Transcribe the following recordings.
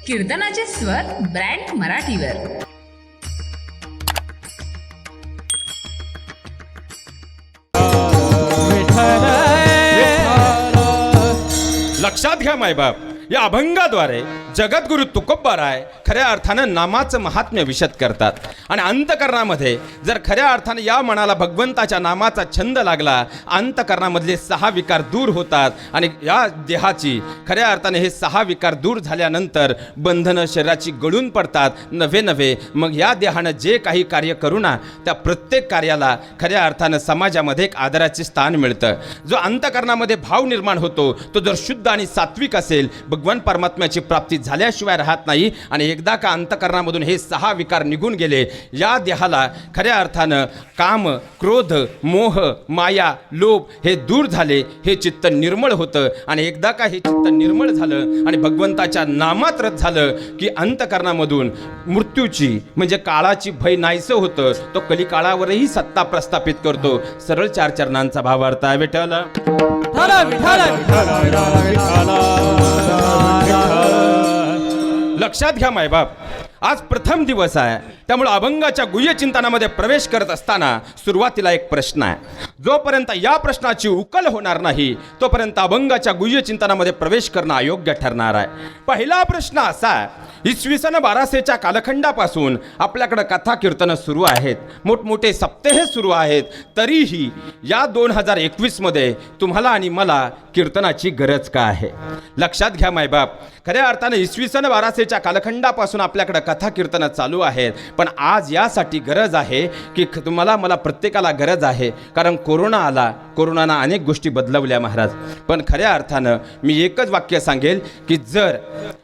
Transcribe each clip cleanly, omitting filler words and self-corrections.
कीर्तनाचे स्वर ब्रँड मराठीवर. लक्षात घ्या मायबाप, या अभंगाद्वारे जगद्गुरु तुकोबाराय खऱ्या अर्थानं नामाचं महात्म्य विशद करतात. आणि अंतकरणामध्ये जर खऱ्या अर्थानं या मनाला भगवंताच्या नामाचा छंद लागला, अंतकरणामधले 6 विकार दूर होतात. आणि या देहाची खऱ्या अर्थाने हे 6 विकार दूर झाल्यानंतर बंधनं शरीराची गळून पडतात नव्हे. मग या देहानं जे काही कार्य करू ना, त्या प्रत्येक कार्याला खऱ्या अर्थानं समाजामध्ये एक आदराचे स्थान मिळतं. जो अंतकरणामध्ये भाव निर्माण होतो तो जर शुद्ध आणि सात्विक असेल, भगवान परमात्म्याची प्राप्ती झाल्याशिवाय राहत नाही. आणि एकदा का अंतकरणामधून हे 6 विकार निघून गेले, या देहाला खऱ्या अर्थानं काम, क्रोध, मोह, माया, लोभ हे दूर झाले, हे चित्त निर्मळ होतं. आणि एकदा का हे चित्त निर्मळ झालं आणि भगवंताच्या नामात रत झालं की अंतकरणामधून मृत्यूची म्हणजे काळाची भय नाहीसं होतं. तो कलिकाळावरही सत्ता प्रस्थापित करतो. सरळ 4 चरणांचा भावार्थ आहे. विठ्ठल लक्षात घ्या मायबाप, आज प्रथम दिवस आहे, त्यामुळे अभंगाच्या गुह्य चिंतनामध्ये प्रवेश करत असताना सुरुवातीला एक प्रश्न आहे. जोपर्यंत या प्रश्नाची उकल होणार नाही तोपर्यंत अभंगाच्या गुह्य चिंतनामध्ये प्रवेश करणं अयोग्य ठरणार आहे. पहिला प्रश्न असा आहे, इसवी सन 1200च्या कालखंडापासून आपल्याकडे कथा कीर्तनं सुरू आहेत, मोठमोठे सप्तेह सुरू आहेत. तरीही या 2021 मध्ये तुम्हाला आणि मला कीर्तनाची गरज का आहे? लक्षात घ्या मायबाप, खऱ्या अर्थाने इसवी सन 1200च्या कालखंडापासून आपल्याकडे कथा कीर्तनं चालू आहेत. पण आज यासाठी गरज आहे की तुम्हाला मला प्रत्येकाला गरज आहे, कारण कोरोना आला, कोरोनानं अनेक गोष्टी बदलवल्या महाराज. पण खऱ्या अर्थानं मी एकच वाक्य सांगेल की जर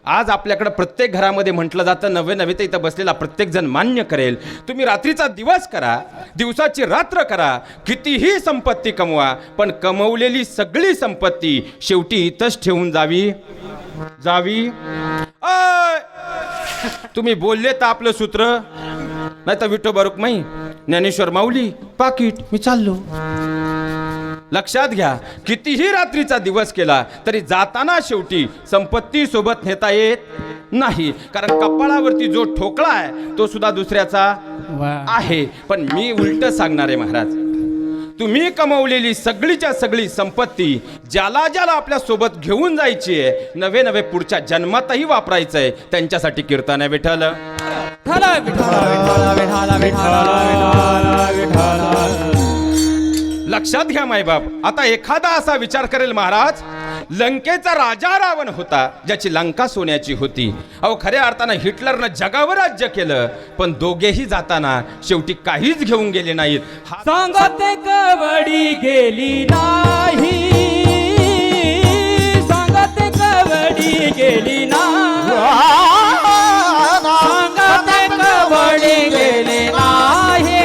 आज आपल्याकडे प्रत्येक घरामध्ये म्हटलं जातं, नवे तर इथं बसलेला प्रत्येक जण मान्य करेल, तुम्ही रात्रीचा दिवस करा, दिवसाची रात्र करा, कितीही संपत्ती कमवा, पण कमवलेली सगळी संपत्ती शेवटी इथंच ठेवून जावी. तुम्ही बोलले तर आपलं सूत्र, नाही तर विठोबा रुक्माई, ज्ञानेश्वर माऊली, पाकिट, मी चाललो. लक्षात घ्या, कितीही रात्रीचा दिवस केला तरी जाताना शेवटी संपत्ती सोबत नेता येत नाही, कारण कपाळावरती जो ठोकळा आहे तो सुद्धा दुसऱ्याचा आहे. पण मी उलट सांगणार आहे महाराज, तुम्ही कमवलेली सगळीच्या सगळी संपत्ती ज्याला ज्याला आपल्या सोबत घेऊन जायची आहे, नवे पुढच्या जन्मातही वापरायचं आहे, त्यांच्यासाठी कीर्तन आहे. विठ्ठल लक्षात घ्या मायबाप, आता एखादा असा विचार करेल, महाराज लंकेचा राजा रावण होता, ज्याची लंका सोन्याची होती. अहो खऱ्या अर्थानं हिटलरनं जगावर राज्य केलं, पण दोघेही जाताना शेवटी काहीच घेऊन गेले नाहीत. सांगते कवडी गेली नाही, सांगते कवडी गेली नाही, सांगते कवडी गेली नाही,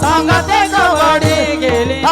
सांगते कवडी गेली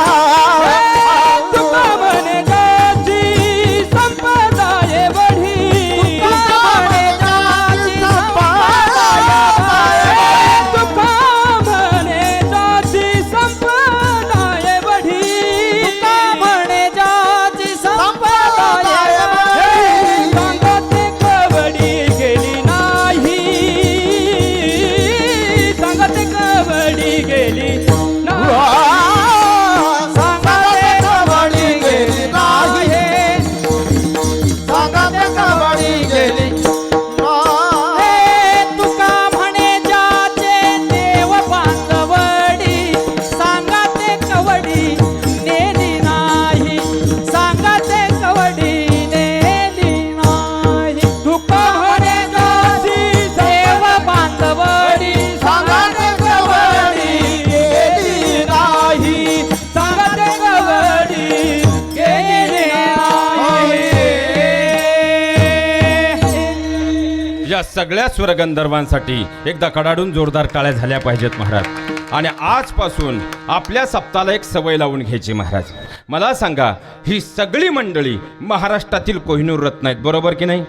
सगळ्या स्वरगंधर्वांसाठी एकदा कडाडून जोरदार टाळ्या झाल्या पाहिजेत महाराज. आणि आजपासून आपल्या सप्ताहाला एक सवय लावून घ्यायची महाराज. मला सांगा, ही सगळी मंडळी महाराष्ट्रातील कोहिनूर रत्न आहेत, बरोबर की नाही?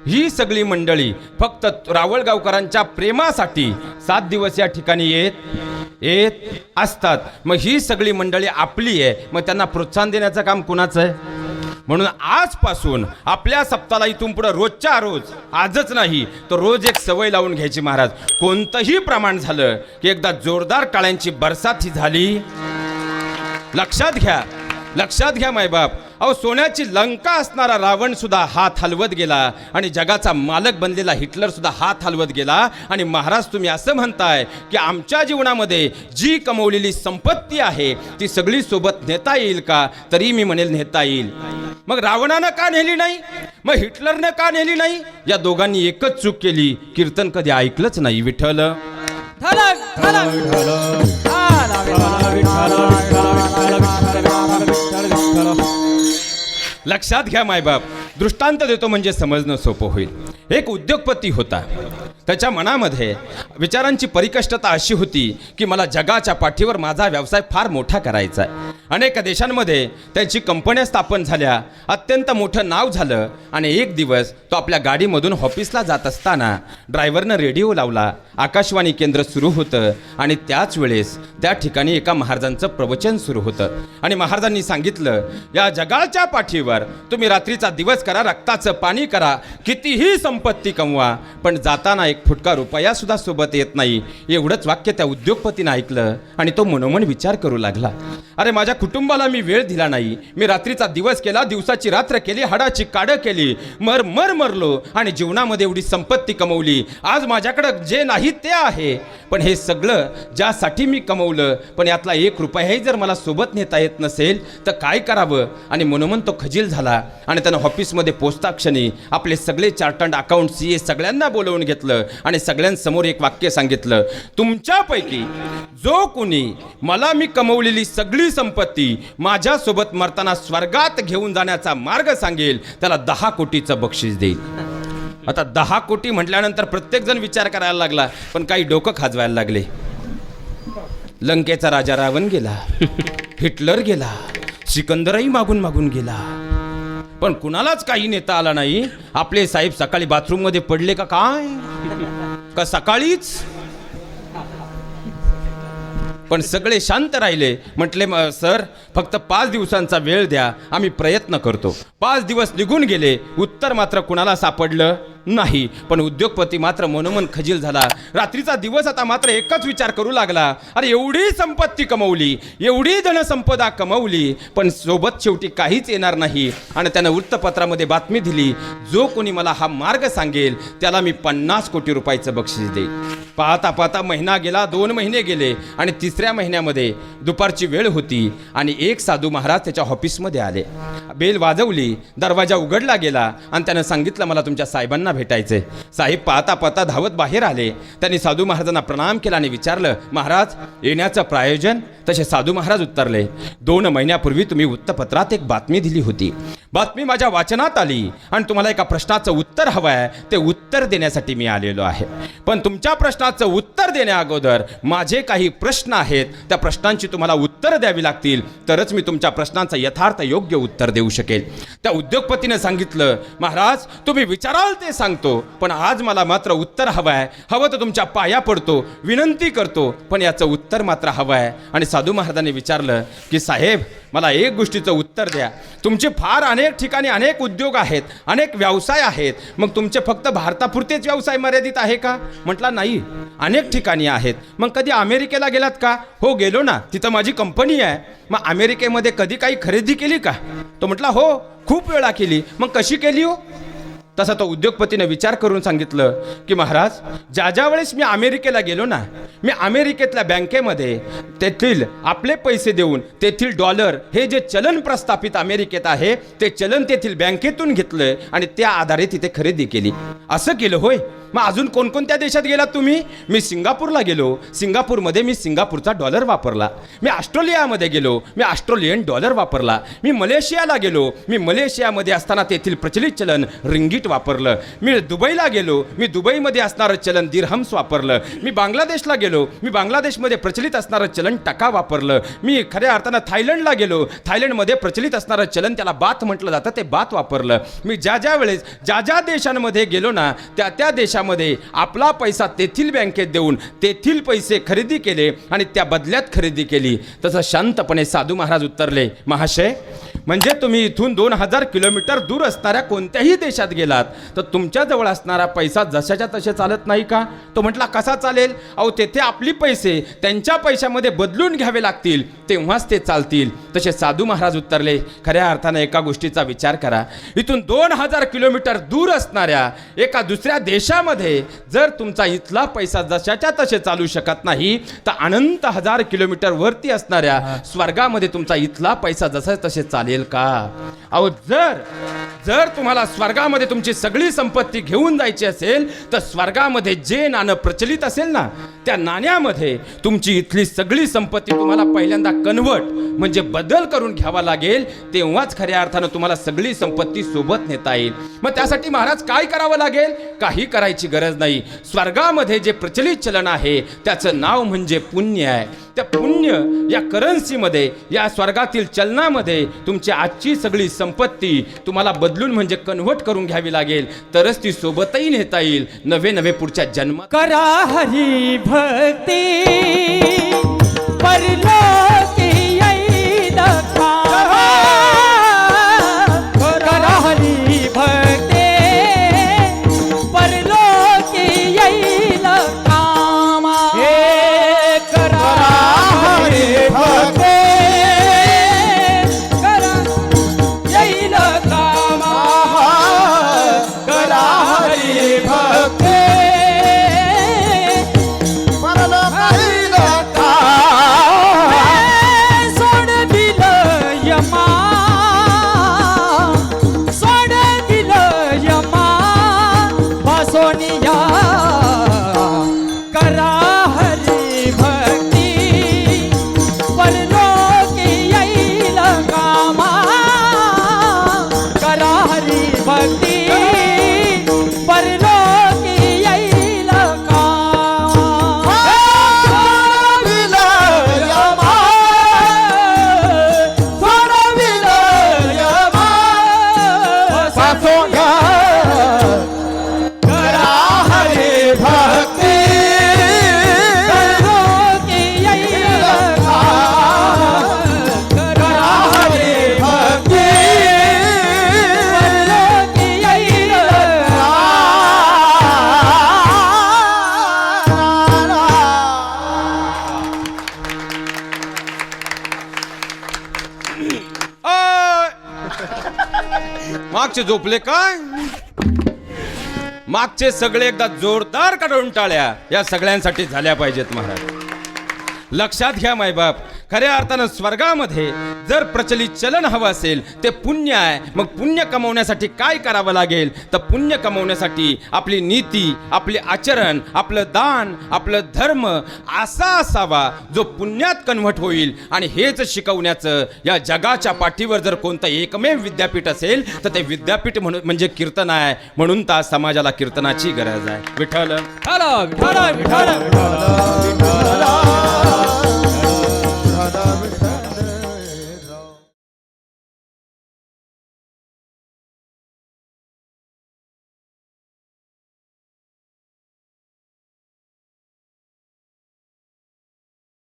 ही सगळी मंडळी फक्त रावळगावकरांच्या प्रेमासाठी 7 दिवस या ठिकाणी येत असतात. मग ही सगळी मंडळी आपली आहे, मग त्यांना प्रोत्साहन देण्याचं काम कुणाचं आहे? म्हणून आजपासून आपल्या सप्ताहाला इथून पुढे रोजच्या रोज, आजच नाही तर रोज एक सवय लावून घ्यायची महाराज. कोणतंही प्रमाण झालं की एकदा जोरदार टाळ्यांची बरसात झाली. लक्षात घ्या, लक्षात घ्या मायबाप. अहो, सोन्याची लंका असणारा रावण सुद्धा हात हलवत गेला आणि जगाचा मालक बनलेला हिटलर सुद्धा हात हलवत गेला. आणि महाराज तुम्ही असं म्हणताय की आमच्या जीवनामध्ये जी कमवलेली संपत्ती आहे ती सगळी सोबत नेता येईल का? तरी मी म्हणेल नेता येईल. मग रावणानं का नेली नाही? मग हिटलरनं का नेली नाही? या दोघांनी एकच चूक केली, कीर्तन कधी ऐकलंच नाही. विठ्ठल लक्षात घ्या मायबाप. दृष्टांत देतो म्हणजे समजणं सोपं होईल. एक उद्योगपती होता. त्याच्या मनामध्ये विचारांची परिकष्टता अशी होती की मला जगाच्या पाठीवर माझा व्यवसाय फार मोठा करायचा आहे. अनेक देशांमध्ये त्यांची कंपन्या स्थापन झाल्या, अत्यंत मोठं नाव झालं. आणि एक दिवस तो आपल्या गाडीमधून ऑफिसला जात असताना ड्रायव्हरनं रेडिओ लावला. आकाशवाणी केंद्र सुरू होतं आणि त्याच वेळेस त्या ठिकाणी एका महाराजांचं प्रवचन सुरू होतं. आणि महाराजांनी सांगितलं, या जगाच्या पाठीवर तुम्ही रात्रीचा दिवस करा, रक्ताचं पाणी करा, कितीही संपत्ती कमवा, पण जाताना एक फुटका रुपया सुद्धा सोबत येत नाही. एवढंच वाक्य त्या उद्योगपतीनं ऐकलं आणि तो मनोमन विचार करू लागला, अरे माझ्या कुटुंबाला मी वेळ दिला नाही, मी रात्रीचा दिवस केला, दिवसाची रात्र केली, हाडाची काडं केली, मरलो आणि जीवनामध्ये एवढी संपत्ती कमवली. आज माझ्याकडं जे नाही ते आहे, पण हे सगळं ज्यासाठी मी कमवलं, पण यातला एक रुपयाही जर मला सोबत नेता येत नसेल तर काय करावं? आणि मनोमन तो खजील झाला. आणि त्यानं ऑफिसमध्ये पोचता क्षणी आपले सगळे चार्टर्ड अकाउंट CA सगळ्यांना बोलवून घेतलं आणि सगळ्यांसमोर एक वाक्य सांगितलं, तुमच्यापैकी जो कोणी मला मी कमवलेली सगळी संपत्ती माझ्यासोबत मरताना स्वर्गात घेऊन जाण्याचा मार्ग सांगेल, त्याला 10 कोटीचं बक्षीस देईल. आता 10 कोटी म्हटल्यानंतर प्रत्येक जण विचार करायला लागला, पण काही डोकं खाजवायला लागले. लंकेचा राजा रावण गेला, हिटलर गेला, सिकंदरही मागून मागून गेला, पण कुणालाच काही नेता आला नाही. आपले साहेब सकाळी बाथरूम मध्ये पडले का काय? का सकाळीच? पण सगळे शांत राहिले. म्हटले, सर फक्त 5 दिवसांचा वेळ द्या, आम्ही प्रयत्न करतो. 5 दिवस निघून गेले, उत्तर मात्र कुणाला सापडलं नाही. पण उद्योगपती मात्र मनोमन खजील झाला. रात्रीचा दिवस आता मात्र एकच विचार करू लागला, अरे एवढी संपत्ती कमवली, एवढी धनसंपदा कमवली, पण सोबत शेवटी काहीच येणार नाही. आणि त्यानं वृत्तपत्रामध्ये बातमी दिली, जो कोणी मला हा मार्ग सांगेल त्याला मी 50 कोटी रुपयाचं बक्षीस देईल. पाहता पाहता महिना गेला, 2 महिने गेले आणि 3ऱ्या महिन्यामध्ये दुपारची वेळ होती आणि एक साधू महाराज त्याच्या ऑफिसमध्ये आले. बेल वाजवली, दरवाजा उघडला गेला आणि त्यानं सांगितलं, मला तुमच्या साहेबांना भेटायचे. साहेब पाहता पाहता धावत बाहेर आले. त्यांनी साधू महाराजांना प्रणाम केला आणि विचारलं, महाराज येण्याचं प्रायोजन? तसे साधू महाराज उत्तरले, 2 महिन्यापूर्वी तुम्ही वृत्तपत्रात एक बातमी दिली होती, बातमी माझ्या वाचनात आली आणि तुम्हाला एका प्रश्नाचं उत्तर हवं आहे, ते उत्तर देण्यासाठी मी आलेलो आहे. पण तुमच्या प्रश्नाचं उत्तर देण्या अगोदर माझे काही प्रश्न आहेत, त्या प्रश्नांची तुम्हाला उत्तर द्यावी लागतील, तरच मी तुमच्या प्रश्नांचं यथार्थ योग्य उत्तर देऊ शकेल. त्या उद्योगपतीने सांगितलं, महाराज तुम्ही विचाराल ते सांगतो, पण आज मला मात्र उत्तर हवं आहे. हवं तर तुमच्या पाया पडतो, विनंती करतो, पण याचं उत्तर मात्र हवं आहे. आणि साधू महाराजांनी विचारलं की साहेब मला एक गोष्टीचं उत्तर द्या, तुमचे फार अनेक ठिकाणी अनेक उद्योग आहेत, अनेक व्यवसाय आहेत, मग तुमचे फक्त भारतापुरतेच व्यवसाय मर्यादित आहे का? म्हटला नाही, अनेक ठिकाणी आहेत. मग कधी अमेरिकेला गेलात का? हो गेलो ना, तिथं माझी कंपनी आहे. मग अमेरिकेमध्ये कधी काही खरेदी केली का? तो म्हटला हो खूप वेळा केली. मग कशी केली हो? तसा तो उद्योगपतीने विचार करून सांगितलं की महाराज ज्या वेळेस मी अमेरिकेला गेलो ना, मी अमेरिकेतल्या बँकेमध्ये तेथील आपले पैसे देऊन तेथील डॉलर हे जे चलन प्रस्थापित अमेरिकेत आहे ते चलन तेथील बँकेतून घेतलं आणि त्या आधारे तिथे खरेदी केली. असं केलं होय? मग अजून कोणकोणत्या देशात गेलात तुम्ही? मी सिंगापूरला गेलो, सिंगापूरमध्ये मी सिंगापूरचा डॉलर वापरला. मी ऑस्ट्रेलियामध्ये गेलो, मी ऑस्ट्रेलियन डॉलर वापरला. मी मलेशियाला गेलो, मी मलेशियामध्ये असताना तेथील प्रचलित चलन रिंगीट वापरलं. मी दुबईला गेलो, मी दुबईमध्ये असणारं चलन दिरहम्स वापरलं. मी बांगलादेशला गेलो, मी बांगलादेशमध्ये प्रचलित असणारं चलन टका वापरलं. मी खऱ्या अर्थानं थायलंडला गेलो, थायलंडमध्ये प्रचलित असणारं चलन त्याला बात म्हटलं जातं ते बात वापरलं. मी ज्या वेळेस ज्या देशांमध्ये गेलो ना त्या देशामध्ये आपला पैसा तेथील बँकेत देऊन तेथील पैसे खरेदी केले आणि त्या बदल्यात खरेदी केली. तसं शांतपणे साधू महाराज उत्तरले, महाशय म्हणजे तुम्ही इथून 2000 किलोमीटर दूर असणाऱ्या कोणत्याही देशात गेलात तर तुमच्या जवळ असणारा पैसा जशाच्या तसे चालत नाही का? तो म्हटला कसा चालेल? अहो तेथे आपली पैसे त्यांच्या पैशामध्ये बदलून घ्यावे लागतील, तेव्हाच ते चालतील. तसे साधू महाराज उत्तरले, खऱ्या अर्थाने एका गोष्टीचा विचार करा. इथून 2000 किलोमीटर दूर असणाऱ्या एका दुसऱ्या देशामध्ये जर तुमचा इथला पैसा जशाच्या तसे चालू शकत नाही तर अनंत हजार किलोमीटर वरती असणाऱ्या स्वर्गामध्ये तुमचा इथला पैसा जसा तसे चालेल का? अहो जर तुम्हाला स्वर्गामध्ये तुमची सगळी संपत्ती घेऊन जायची असेल तर स्वर्गामध्ये जे नाणं प्रचलित असेल ना त्या नाण्यामध्ये तुमची इथली सगळी संपत्ती तुम्हाला पहिल्यांदा कन्वर्ट म्हणजे बदल करून घ्यावा लागेल, तेव्हाच खऱ्या अर्थानं तुम्हाला सगळी संपत्ती सोबत नेता येईल. मग त्यासाठी महाराज काय करावं लागेल? काही करायची गरज नाही. स्वर्गामध्ये जे प्रचलित चलन आहे त्याचं नाव म्हणजे पुण्य आहे. त्या पुण्य या करन्सीमध्ये या स्वर्गातील चलनामध्ये तुमची आजची सगळी संपत्ती तुम्हाला बदलून म्हणजे कन्व्हर्ट करून घ्यावी लागेल, तरच ती सोबतही नेता येईल नवे पुढच्या जन्मात. करा हरी भक्ती परलोकी येईल कामा. करा हरी भक्ती परलोकी येईल कामा. हे करा हरी भक्ती करा येईल कामा. करा हरी भक्ती मागचे झोपले काय? मागचे सगळे एकदा जोरदार काढून टाळ्या या सगळ्यांसाठी झाल्या पाहिजेत महाराज. लक्षात घ्या मायबाप, खऱ्या अर्थानं स्वर्गामध्ये जर प्रचलित चलन हवं असेल ते पुण्य आहे. मग पुण्य कमवण्यासाठी काय करावं लागेल? तर पुण्य कमवण्यासाठी आपली नीती, आपले आचरण, आपलं दान, आपलं धर्म असा असावा जो पुण्यात कन्व्हर्ट होईल. आणि हेच शिकवण्याचं या जगाच्या पाठीवर जर कोणतं एकमेव विद्यापीठ असेल तर ते विद्यापीठ म्हणजे कीर्तन आहे. म्हणून तर समाजाला कीर्तनाची गरज आहे. विठ्ठल विठ्ठल विठ्ठल विठ्ठल विठ्ठल